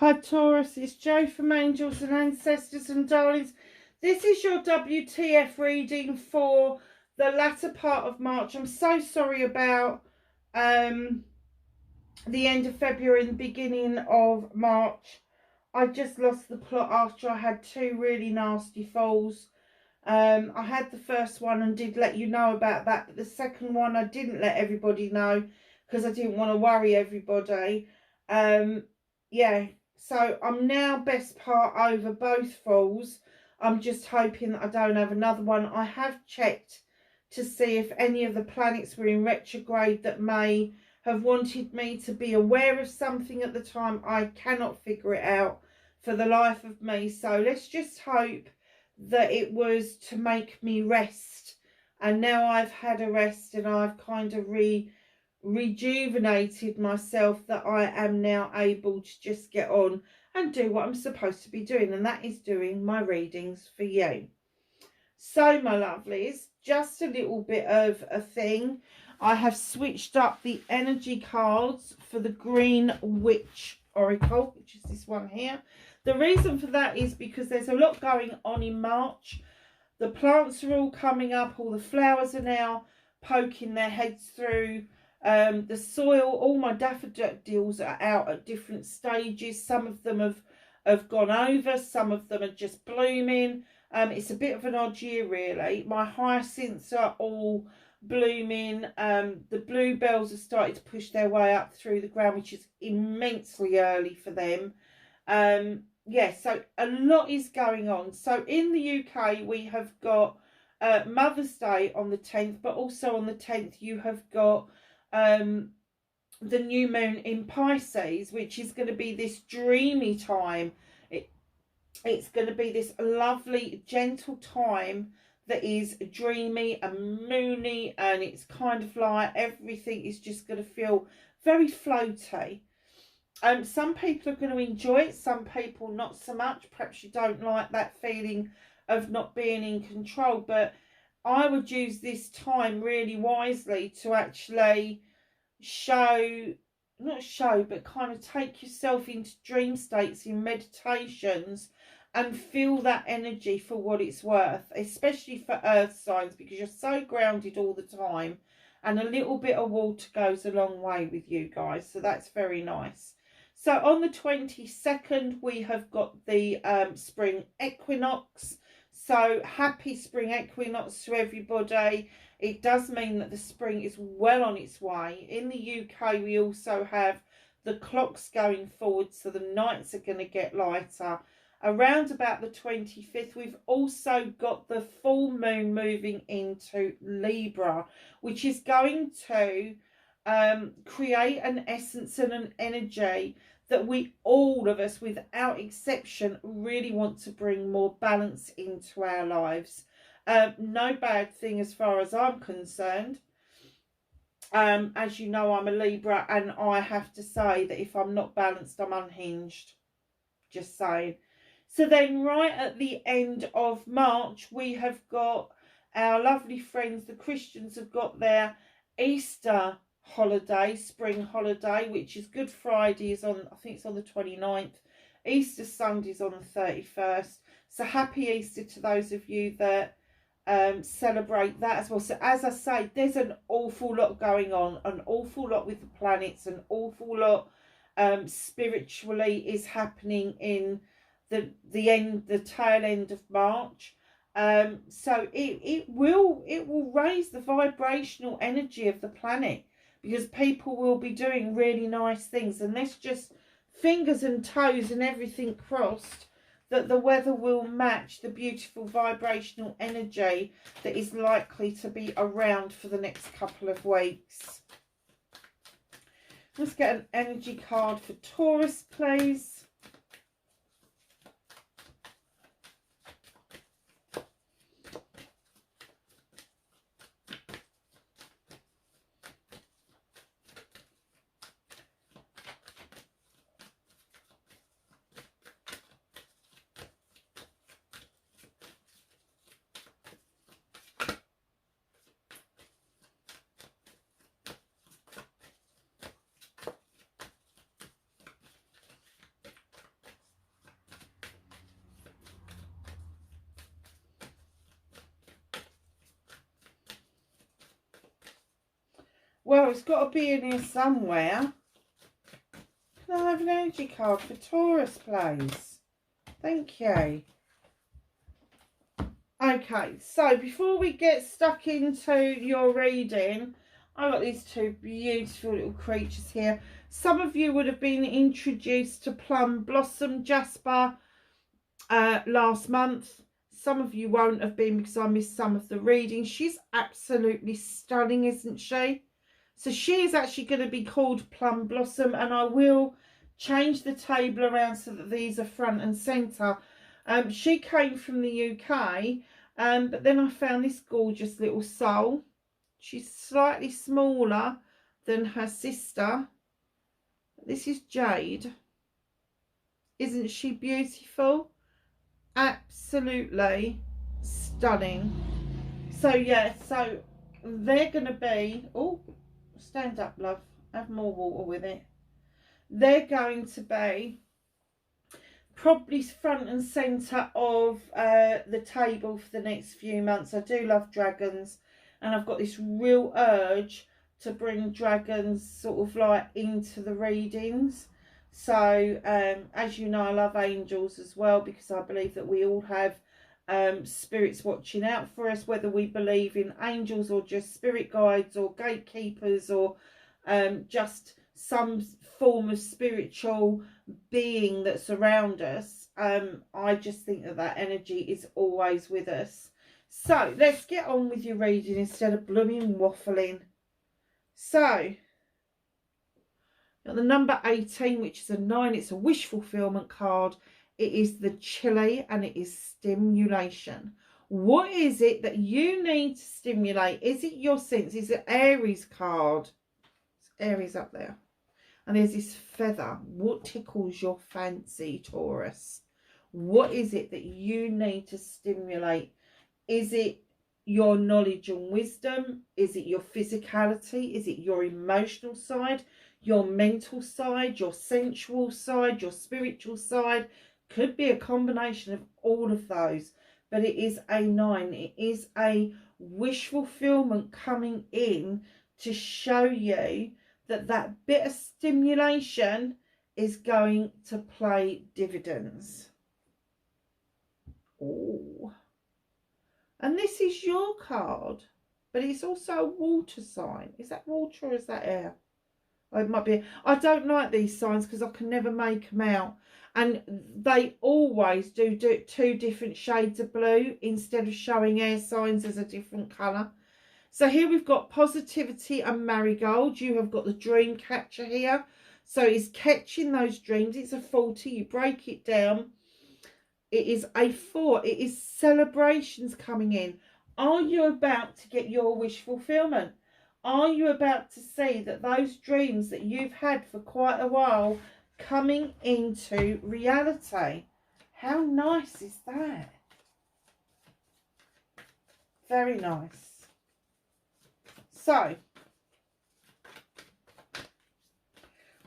Hi Taurus, it's Jo from Angels and Ancestors and Darlings. This is your WTF reading for the latter part of March. I'm so sorry about the end of February and the beginning of March. I just lost the plot after I had two really nasty falls. I had the first one and did let you know about that, but the second one I didn't let everybody know because I didn't want to worry everybody. Yeah, so I'm now best part over both falls. I'm just hoping that I don't have another one. I have checked to see if any of the planets were in retrograde that may have wanted me to be aware of something at the time. I cannot figure it out for the life of me. So let's just hope that it was to make me rest. And now I've had a rest and I've kind of rejuvenated myself, that I am now able to just get on and do what I'm supposed to be doing, and that is doing my readings for you. So my lovelies, just a little bit of a thing. I have switched up the energy cards for the Green Witch Oracle, which is this one here. The reason for that is because there's a lot going on in March. The plants are all coming up, all the flowers are now poking their heads through. The soil, all my daffodils are out at different stages. Some of them have gone over, some of them are just blooming. It's a bit of an odd year really. My hyacinths are all blooming. The bluebells have started to push their way up through the ground, which is immensely early for them. Yeah, so a lot is going on. So in the UK we have got Mother's Day on the 10th, but also on the 10th you have got the new moon in Pisces, which is going to be this dreamy time. It's going to be this lovely gentle time that is dreamy and moony, and it's kind of like everything is just going to feel very floaty. Some people are going to enjoy it, some people not so much. Perhaps you don't like that feeling of not being in control, but I would use this time really wisely to actually but kind of take yourself into dream states in meditations and feel that energy for what it's worth, especially for earth signs, because you're so grounded all the time, and a little bit of water goes a long way with you guys, so that's very nice. So on the 22nd we have got the spring equinox. So happy spring equinox to everybody. It does mean that the spring is well on its way. In the UK we also have the clocks going forward, so the nights are going to get lighter. Around about the 25th we've also got the full moon moving into Libra, which is going to create an essence and an energy that we, all of us without exception, really want to bring more balance into our lives. No bad thing as far as I'm concerned. As you know, I'm a Libra, and I have to say that if I'm not balanced, I'm unhinged. Just saying. So then right at the end of March, we have got our lovely friends, the Christians, have got their Easter holiday, spring holiday, which is Good Friday is on, I think it's on the 29th. Easter Sunday is on the 31st. So happy Easter to those of you that celebrate that as well. So as I say, there's an awful lot going on, an awful lot with the planets, an awful lot spiritually is happening in the tail end of March. So it will raise the vibrational energy of the planet, because people will be doing really nice things, and let's just fingers and toes and everything crossed that the weather will match the beautiful vibrational energy that is likely to be around for the next couple of weeks. Let's get an energy card for Taurus, please. Well, it's got to be in here somewhere. Can I have an energy card for Taurus, please? Thank you. Okay, so before we get stuck into your reading, I've got these two beautiful little creatures here. Some of you would have been introduced to Plum Blossom Jasper last month. Some of you won't have been because I missed some of the reading. She's absolutely stunning, isn't she? So she is actually going to be called Plum Blossom, and I will change the table around so that these are front and centre. She came from the UK, but then I found this gorgeous little soul. She's slightly smaller than her sister. This is Jade. Isn't she beautiful? Absolutely stunning. So yeah, so they're going to be... Oh, stand up, love. Have more water with it. They're going to be probably front and centre of the table for the next few months. I do love dragons, and I've got this real urge to bring dragons sort of like into the readings. So as you know, I love angels as well, because I believe that we all have spirits watching out for us, whether we believe in angels or just spirit guides or gatekeepers or just some form of spiritual being that's around us. I just think that that energy is always with us. So let's get on with your reading instead of blooming waffling. So got the number 18, which is a 9. It's a wish fulfillment card. It is the chili, and it is stimulation. What is it that you need to stimulate? Is it your sense? Is it Aries card? It's Aries up there. And there's this feather. What tickles your fancy, Taurus? What is it that you need to stimulate? Is it your knowledge and wisdom? Is it your physicality? Is it your emotional side? Your mental side? Your sensual side? Your spiritual side? Could be a combination of all of those. But it is a 9. It is a wish fulfillment coming in to show you that that bit of stimulation is going to pay dividends. Oh. And this is your card, but it's also a water sign. Is that water or is that air? Oh, it might be. I don't like these signs because I can never make them out. And they always do 2 different shades of blue instead of showing air signs as a different colour. So here we've got positivity and marigold. You have got the dream catcher here. So it's catching those dreams. It's a 40. You break it down. It is a 4. It is celebrations coming in. Are you about to get your wish fulfillment? Are you about to see that those dreams that you've had for quite a while coming into reality? How nice is that? Very nice. So,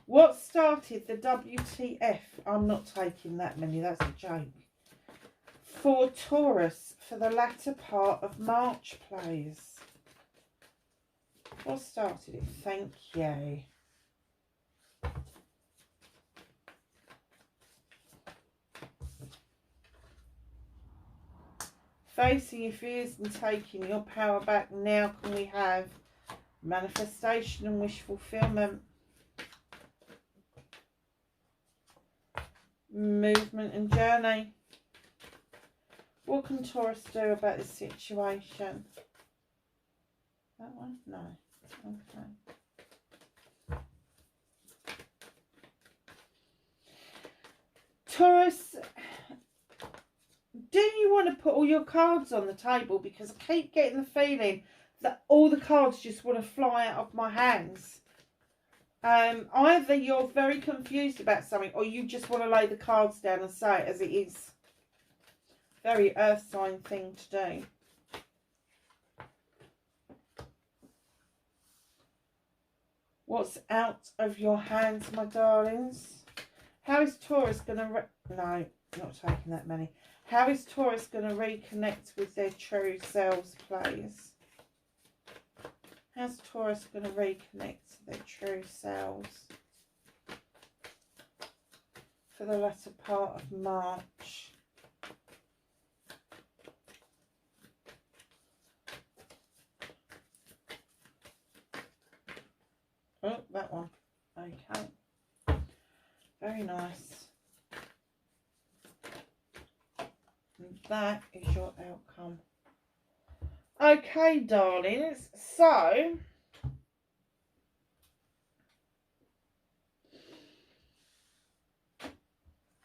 what started the WTF? I'm not taking that many, that's a joke. For Taurus for the latter part of March, please. What started it? Thank you. Facing your fears and taking your power back. Now can we have manifestation and wish fulfillment? Movement and journey. What can Taurus do about this situation? That one? No. Okay. Taurus, do you want to put all your cards on the table? Because I keep getting the feeling that all the cards just want to fly out of my hands. Either you're very confused about something, or you just want to lay the cards down and say it as it is. Very earth sign thing to do. What's out of your hands, my darlings? How is Taurus going to... No, not taking that many. How is Taurus going to reconnect with their true selves, please? How's Taurus going to reconnect to their true selves for the latter part of March? Oh, that one. Okay. Very nice. And that is your outcome. Okay, darlings. So,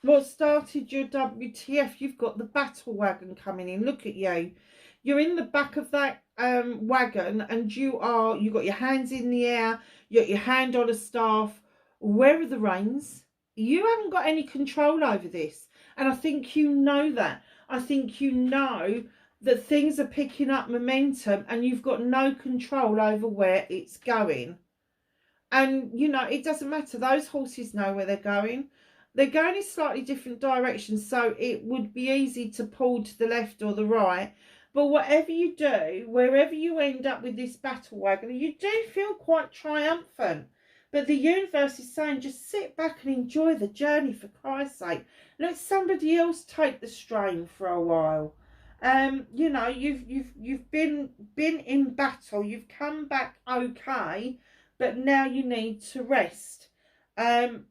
what started your WTF? You've got the battle wagon coming in. Look at you. You're in the back of that wagon, and you've got your hands in the air. You got your hand on a staff. Where are the reins? You haven't got any control over this, and I think you know that. I think you know that things are picking up momentum, and you've got no control over where it's going. And you know, it doesn't matter. Those horses know where they're going. They're going in slightly different directions, so it would be easy to pull to the left or the right. But whatever you do, wherever you end up with this battle wagon, you do feel quite triumphant. But the universe is saying, just sit back and enjoy the journey, for Christ's sake. Let somebody else take the strain for a while. You know, you've been in battle. You've come back okay, but now you need to rest. And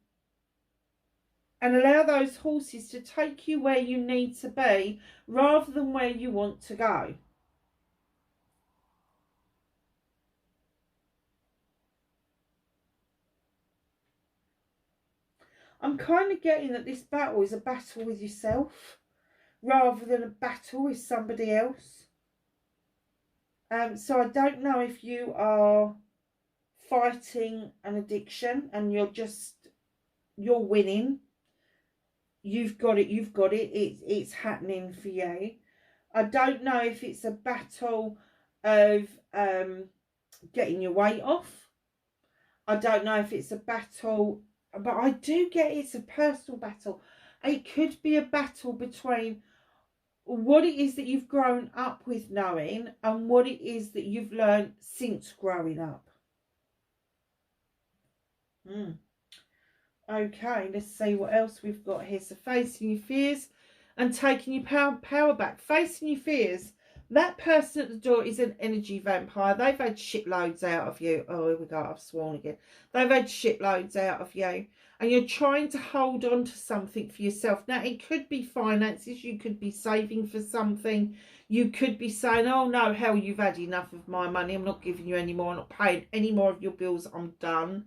allow those horses to take you where you need to be rather than where you want to go. I'm kind of getting that this battle is a battle with yourself rather than a battle with somebody else. So I don't know if you are fighting an addiction and you're winning. You've got it, it's happening for you. I don't know if it's a battle of getting your weight off. I don't know if it's a battle, but I do get it's a personal battle. It could be a battle between what it is that you've grown up with knowing and what it is that you've learned since growing up. Okay, let's see what else we've got here. So facing your fears and taking your power back. Facing your fears. That person at the door is an energy vampire. They've had shitloads out of you. Oh, here we go. I've sworn again. They've had shitloads out of you. And you're trying to hold on to something for yourself. Now, it could be finances. You could be saving for something. You could be saying, oh, no, hell, you've had enough of my money. I'm not giving you any more. I'm not paying any more of your bills. I'm done.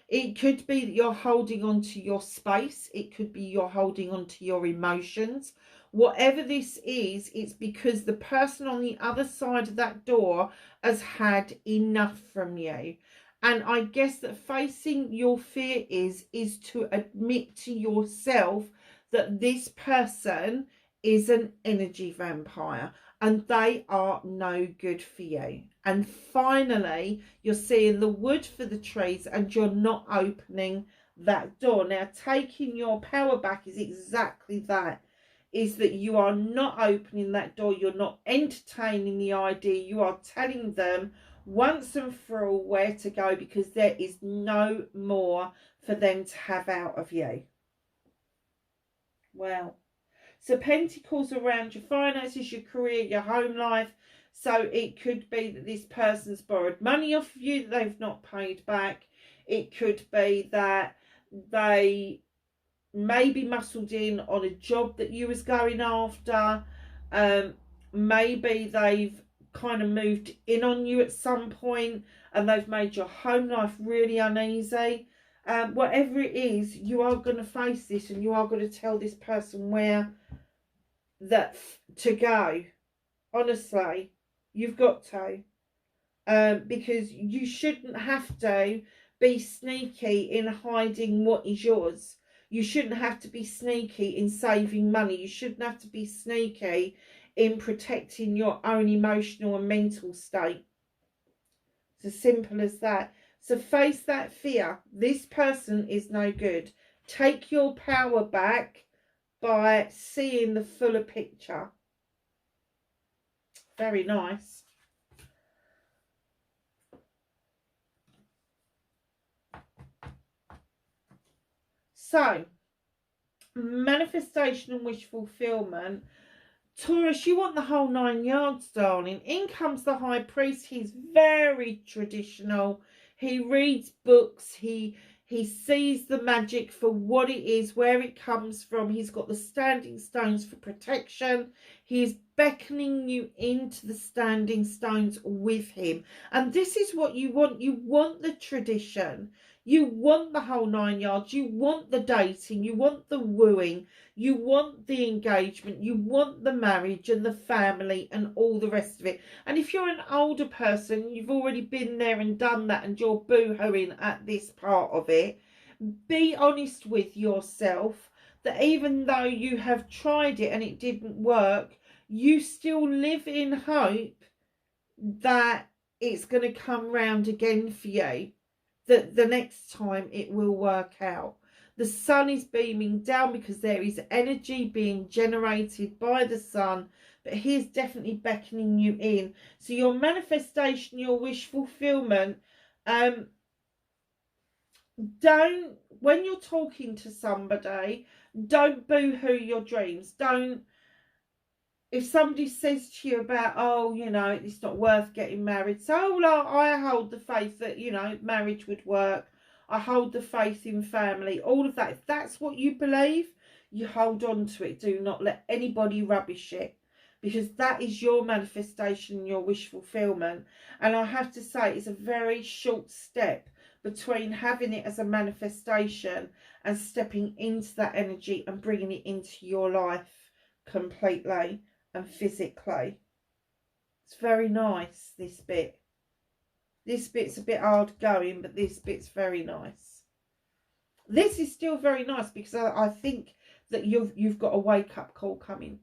It could be that you're holding on to your space. It could be you're holding on to your emotions. Whatever this is, it's because the person on the other side of that door has had enough from you. And I guess that facing your fear is to admit to yourself that this person is an energy vampire and they are no good for you. And finally, you're seeing the wood for the trees and you're not opening that door. Now, taking your power back is exactly that. Is that you are not opening that door. You're not entertaining the idea. You are telling them once and for all where to go, because there is no more for them to have out of you. Well, so pentacles around your finances, your career, your home life. So it could be that this person's borrowed money off of you that they've not paid back. It could be that they maybe muscled in on a job that you was going after. Maybe they've kind of moved in on you at some point and they've made your home life really uneasy. Whatever it is, you are going to face this and you are going to tell this person where to go. Honestly, you've got to. Because you shouldn't have to be sneaky in hiding what is yours. You shouldn't have to be sneaky in saving money. You shouldn't have to be sneaky in protecting your own emotional and mental state. It's as simple as that. So face that fear. This person is no good. Take your power back by seeing the fuller picture. Very nice. So, manifestation and wish fulfillment. Taurus, you want the whole 9 yards, darling. In comes the High Priest. He's very traditional. He reads books. He sees the magic for what it is, where it comes from. He's got the standing stones for protection. He is beckoning you into the standing stones with him. And this is what you want. You want the tradition. You want the whole 9 yards. You want the dating. You want the wooing. You want the engagement. You want the marriage and the family and all the rest of it. And if you're an older person, you've already been there and done that, and you're boo-hooing at this part of it, be honest with yourself that even though you have tried it and it didn't work, you still live in hope that it's going to come round again for you, that the next time it will work out. The sun is beaming down because there is energy being generated by the sun, but he is definitely beckoning you in. So your manifestation, your wish fulfillment, don't, when you're talking to somebody, don't boo-hoo your dreams. Don't, if somebody says to you about, oh, you know, it's not worth getting married, so well, I hold the faith that, you know, marriage would work. I hold the faith in family, all of that. If that's what you believe, you hold on to it. Do not let anybody rubbish it, because that is your manifestation, your wish fulfillment. And I have to say, it's a very short step between having it as a manifestation and stepping into that energy and bringing it into your life completely and physically. It's very nice, this bit. This bit's a bit hard going, but this bit's very nice. This is still very nice because I think that you've got a wake-up call coming.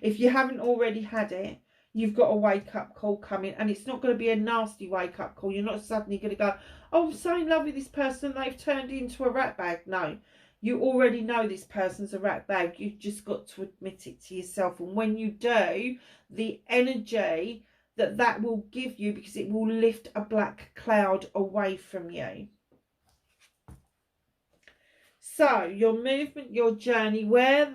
If you haven't already had it, you've got a wake-up call coming, and it's not going to be a nasty wake-up call. You're not suddenly going to go, oh, I'm so in love with this person, they've turned into a rat bag. No, you already know this person's a rat bag. You've just got to admit it to yourself. And when you do, the energy that will give you, because it will lift a black cloud away from you. So your movement, your journey, where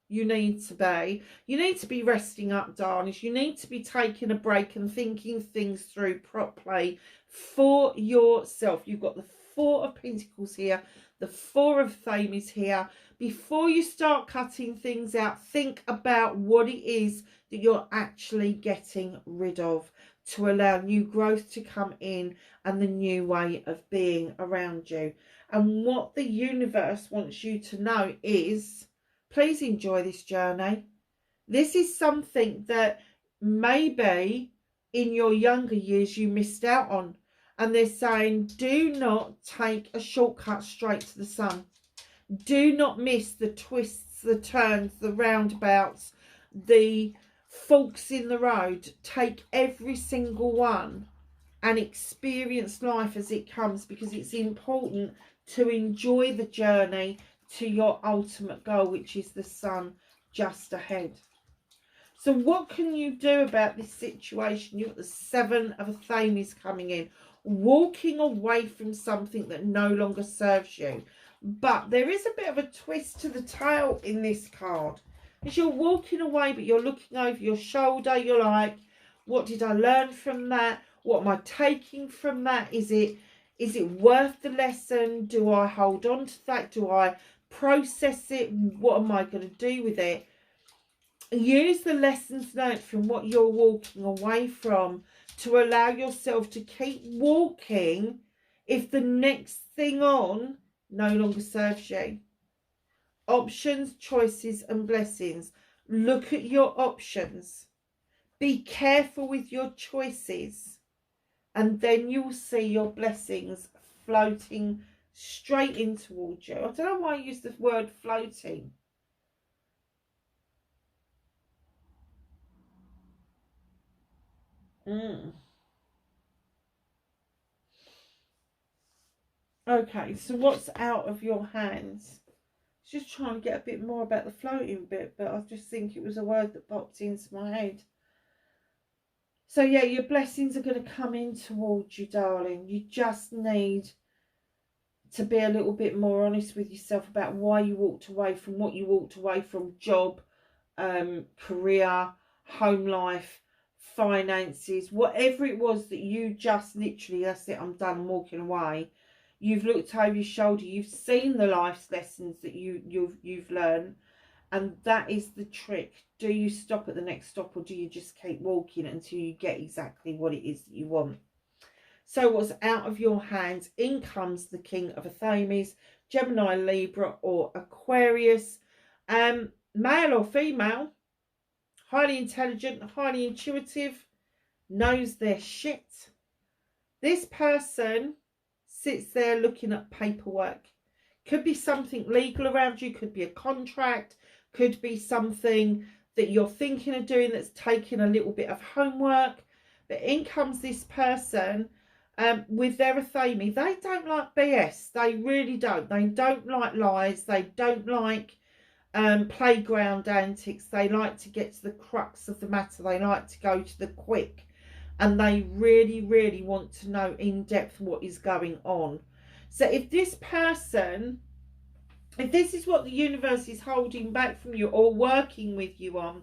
you need to be resting up, darlings. You need to be taking a break and thinking things through properly for yourself. You've got the Four of Pentacles here, the Four of Thames here. Before you start cutting things out, think about what it is that you're actually getting rid of to allow new growth to come in and the new way of being around you. And what the universe wants you to know is, please enjoy this journey. This is something that maybe in your younger years you missed out on. And they're saying, do not take a shortcut straight to the sun. Do not miss the twists, the turns, the roundabouts, the forks in the road. Take every single one and experience life as it comes, because it's important to enjoy the journey to your ultimate goal, which is the sun just ahead. So what can you do about this situation? You've got the Seven of Thames coming in. Walking away from something that no longer serves you. But there is a bit of a twist to the tail in this card. As you're walking away, but you're looking over your shoulder, you're like, what did I learn from that? What am I taking from that? Is it worth the lesson? Do I hold on to that? Do I process it? What am I going to do with it? Use the lessons learned from what you're walking away from to allow yourself to keep walking if the next thing on no longer serves you. Options, choices and blessings. Look at your options. Be careful with your choices. And then you'll see your blessings floating straight in towards you. I don't know why I use the word floating. Okay, so what's out of your hands? Just trying to get a bit more about the floating bit, but I just think it was a word that popped into my head. So yeah, your blessings are going to come in towards you, darling. You just need to be a little bit more honest with yourself about why you walked away from what you walked away from. Job, career, home life, finances, whatever it was that you just literally, that's it, I'm done, I'm walking away. You've looked over your shoulder, you've seen the life lessons that you've learned, and that is the trick. Do you stop at the next stop, or do you just keep walking until you get exactly what it is that you want? So what's out of your hands? In comes the King of Affirmations, Gemini, Libra or Aquarius. Male or female, highly intelligent, highly intuitive, knows their shit. This person sits there looking at paperwork. Could be something legal around you, could be a contract, could be something that you're thinking of doing that's taking a little bit of homework. But in comes this person with their Athame. They don't like BS. They really don't. They don't like lies. They don't like playground antics. They like to get to the crux of the matter. They like to go to the quick. And they really, really want to know in depth what is going on. So if this person, if this is what the universe is holding back from you or working with you on,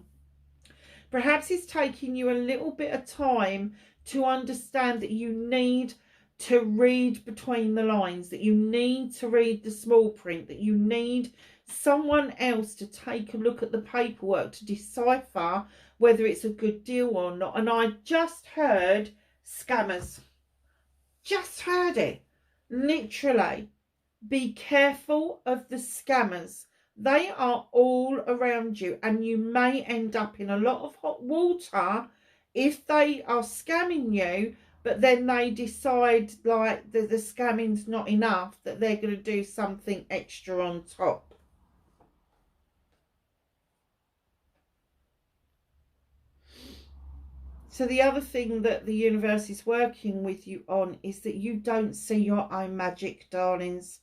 perhaps it's taking you a little bit of time to understand that you need to read between the lines, that you need to read the small print, that you need someone else to take a look at the paperwork to decipher whether it's a good deal or not. And I just heard scammers. Just heard it. Literally. Be careful of the scammers. They are all around you, and you may end up in a lot of hot water if they are scamming you, but then they decide like the scamming's not enough, that they're going to do something extra on top. So the other thing that the universe is working with you on is that you don't see your own magic, darlings.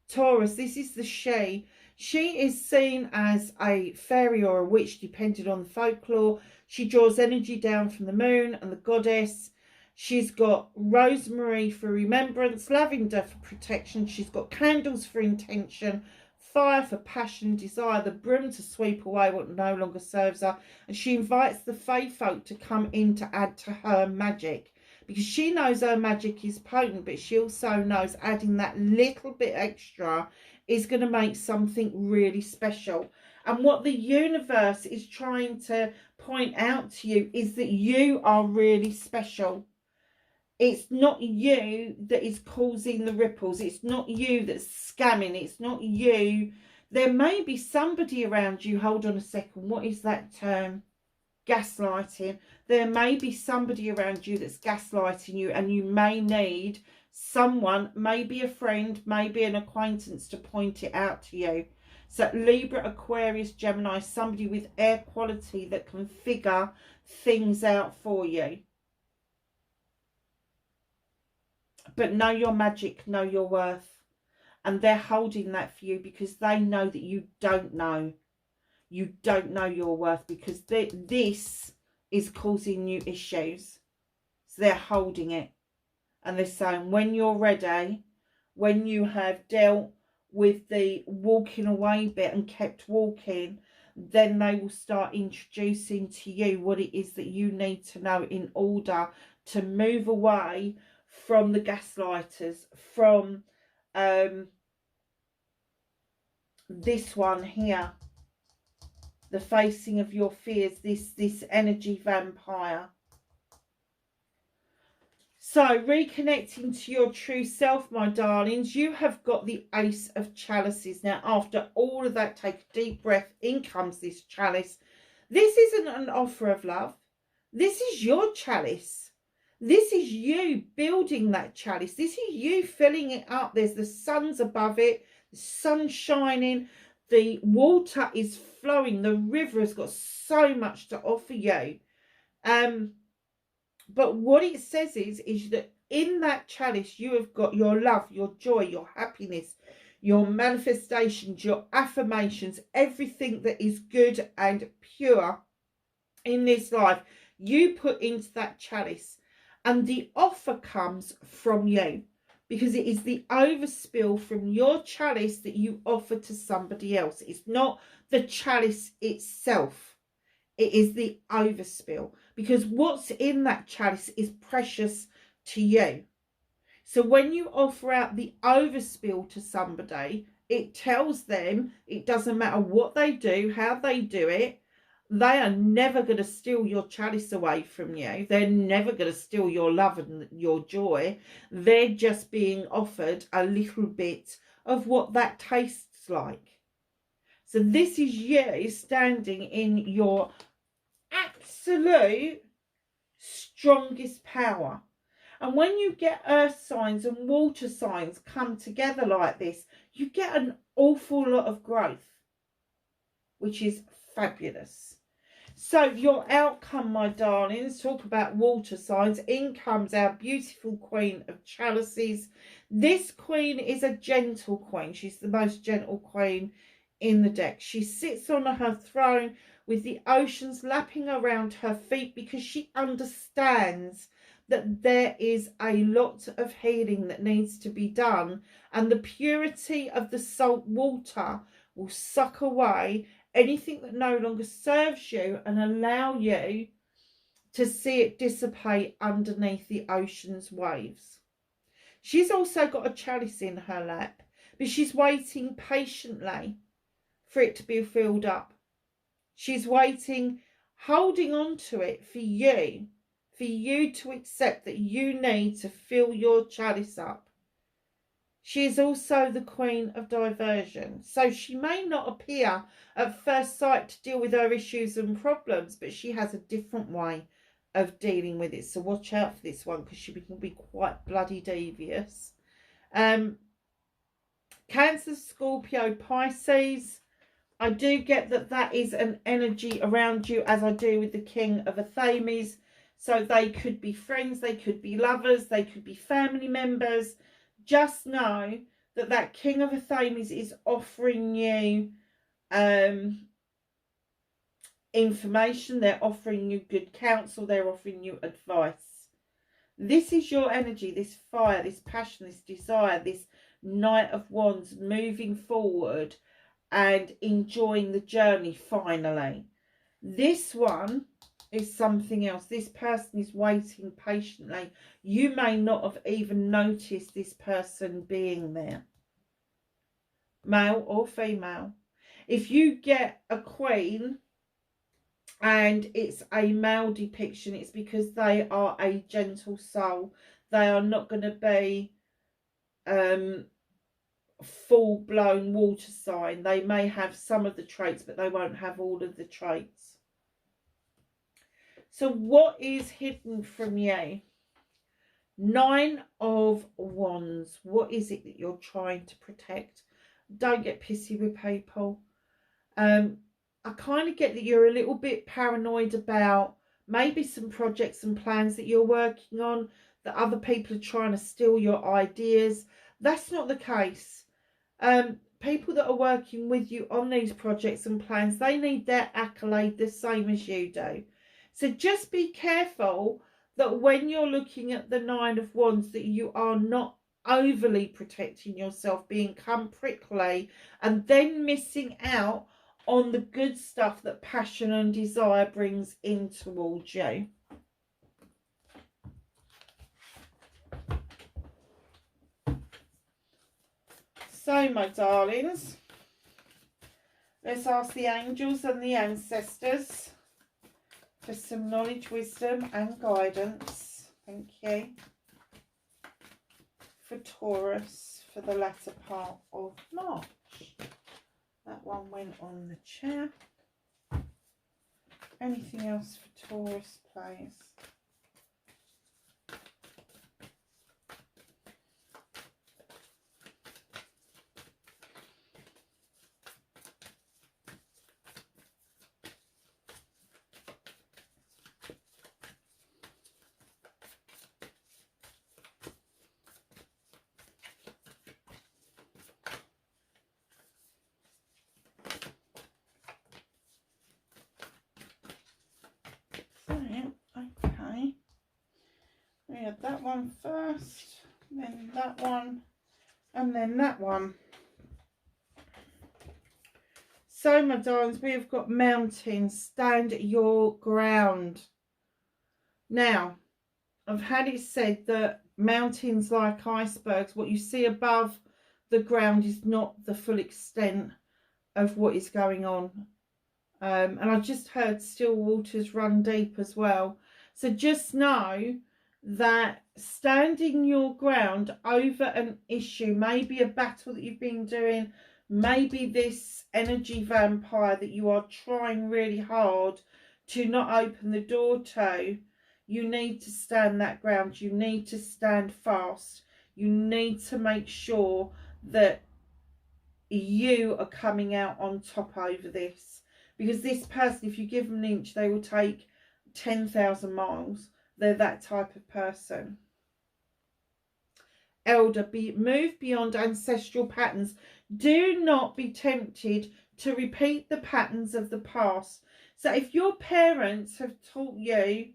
Taurus, this is the she. She is seen as a fairy or a witch, depending on the folklore. She draws energy down from the moon and the goddess. She's got rosemary for remembrance, lavender for protection. She's got candles for intention, fire for passion, desire, the broom to sweep away what no longer serves her. And she invites the fae folk to come in to add to her magic, because she knows her magic is potent, but she also knows adding that little bit extra is going to make something really special. And what the universe is trying to point out to you is that you are really special. It's not you that is causing the ripples. It's not you that's scamming. It's not you. There may be somebody around you. Hold on a second. What is that term? Gaslighting. There may be somebody around you that's gaslighting you, and you may need someone, maybe a friend, maybe an acquaintance, to point it out to you. So Libra, Aquarius, Gemini, somebody with air quality that can figure things out for you. But know your magic, know your worth. And they're holding that for you because they know that you don't know. You don't know your worth, because this is causing you issues. So they're holding it. And they're saying, when you're ready, when you have dealt with the walking away bit and kept walking, then they will start introducing to you what it is that you need to know in order to move away from the gaslighters, from this one here, the facing of your fears, this energy vampire. So reconnecting to your true self, my darlings, you have got the Ace of Chalices. Now, after all of that, take a deep breath. In comes this chalice. This isn't an offer of love. This is your chalice. This is you building that chalice. This is you filling it up. There's the sun's above it. The sun's shining. The water is flowing. The river has got so much to offer you. But what it says is that in that chalice, you have got your love, your joy, your happiness, your manifestations, your affirmations, everything that is good and pure in this life, you put into that chalice. And the offer comes from you. because it is the overspill from your chalice that you offer to somebody else. It's not the chalice itself. It is the overspill, because what's in that chalice is precious to you. So when you offer out the overspill to somebody, it tells them it doesn't matter what they do, how they do it, they are never going to steal your chalice away from you. They're never going to steal your love and your joy. They're just being offered a little bit of what that tastes like. So this is you standing in your absolute strongest power. And when you get earth signs and water signs come together like this, you get an awful lot of growth, which is fabulous. So your outcome, my darlings, talk about water signs. In comes our beautiful Queen of Chalices. This queen is a gentle queen. She's the most gentle queen in the deck. She sits on her throne with the oceans lapping around her feet, because she understands that there is a lot of healing that needs to be done, and the purity of the salt water will suck away anything that no longer serves you and allow you to see it dissipate underneath the ocean's waves. She's also got a chalice in her lap, but she's waiting patiently for it to be filled up. She's waiting, holding on to it for you to accept that you need to fill your chalice up. She is also the Queen of Diversion. So she may not appear at first sight to deal with her issues and problems, but she has a different way of dealing with it. So watch out for this one, because she can be quite bloody devious. Cancer, Scorpio, Pisces. I do get that that is an energy around you, as I do with the King of Affirmations. So they could be friends, they could be lovers, they could be family members. Just know that that King of Affirmations is offering you information. They're offering you good counsel. They're offering you advice. This is your energy, this fire, this passion, this desire, this Knight of Wands, moving forward and enjoying the journey finally. This one is something else. This person is waiting patiently. You may not have even noticed this person being there, male or female. If you get a queen and it's a male depiction, it's because they are a gentle soul. They are not going to be full-blown water sign. They may have some of the traits, but they won't have all of the traits. So what is hidden from you? 9 of Wands. What is it that you're trying to protect? Don't get pissy with people. I kind of get that you're a little bit paranoid about maybe some projects and plans that you're working on, that other people are trying to steal your ideas. That's not the case. People that are working with you on these projects and plans, they need their accolade the same as you do. So just be careful that when you're looking at the 9 of Wands, that you are not overly protecting yourself, being prickly, and then missing out on the good stuff that passion and desire brings in towards you. So, my darlings, let's ask the angels and the ancestors for some knowledge, wisdom and guidance. Thank you. For Taurus for the latter part of March. That one went on the chair. Anything else for Taurus, please? Okay, we had that one first. then that one, and then that one. So, my darlings, we have got mountains. Stand your ground. Now, I've had it said that mountains, like icebergs, what you see above the ground is not the full extent of what is going on. And I just heard still waters run deep as well. So just know that standing your ground over an issue, maybe a battle that you've been doing, maybe this energy vampire that you are trying really hard to not open the door to, you need to stand that ground. You need to stand fast. You need to make sure that you are coming out on top over this. Because this person, if you give them an inch, they will take 10,000 miles. They're that type of person. Elder, move beyond ancestral patterns. Do not be tempted to repeat the patterns of the past. So if your parents have taught you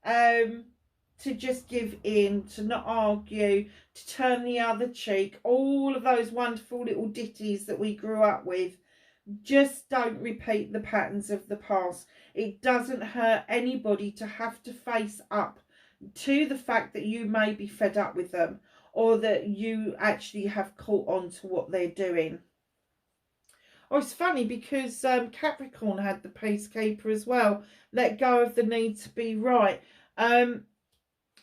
to just give in, to not argue, to turn the other cheek, all of those wonderful little ditties that we grew up with, just don't repeat the patterns of the past. It doesn't hurt anybody to have to face up to the fact that you may be fed up with them, or that you actually have caught on to what they're doing. Oh, it's funny because Capricorn had the peacekeeper as well. Let go of the need to be right.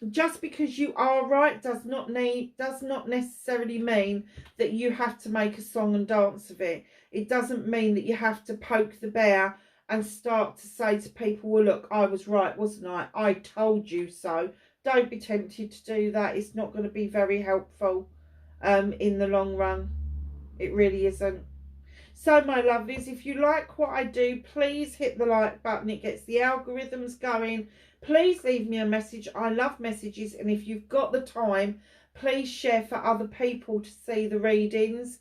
Just because you are right does not necessarily mean that you have to make a song and dance of it. It doesn't mean that you have to poke the bear and start to say to people, well, look, I was right, wasn't I? I told you so. Don't be tempted to do that. It's not going to be very helpful in the long run. It really isn't. So, my lovelies, if you like what I do, please hit the like button. It gets the algorithms going. Please leave me a message. I love messages. And if you've got the time, please share for other people to see the readings,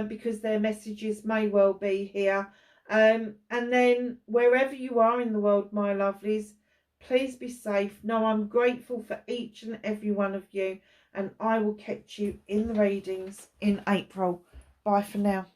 because their messages may well be here. And then wherever you are in the world, my lovelies, please be safe. Know I'm grateful for each and every one of you. And I will catch you in the readings in April. Bye for now.